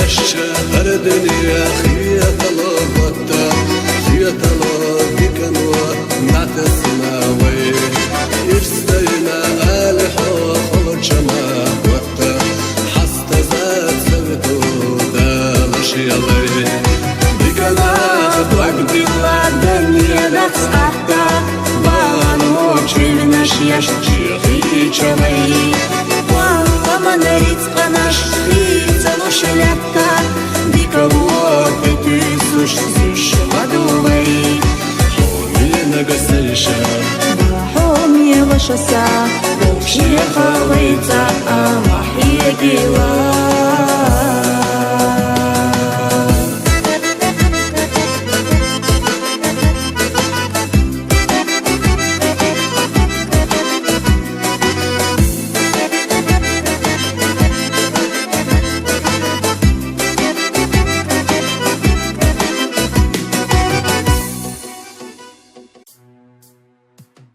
الشهر دنيا خيط لغتا خيط لغيكنوا نعتسنا وي يرستينا آلحو خلق شما وقتا حستا زاد سويتو دالش يلي بيكنا خطوك ديلا دنيا نفس أحتا بانو чуйнаш яшчи хичалай Манарит панаш хицалош лята Дикого ты слуш мадувай Хоми нагасайша Хоми вашаса Бокши халайца Амахи гила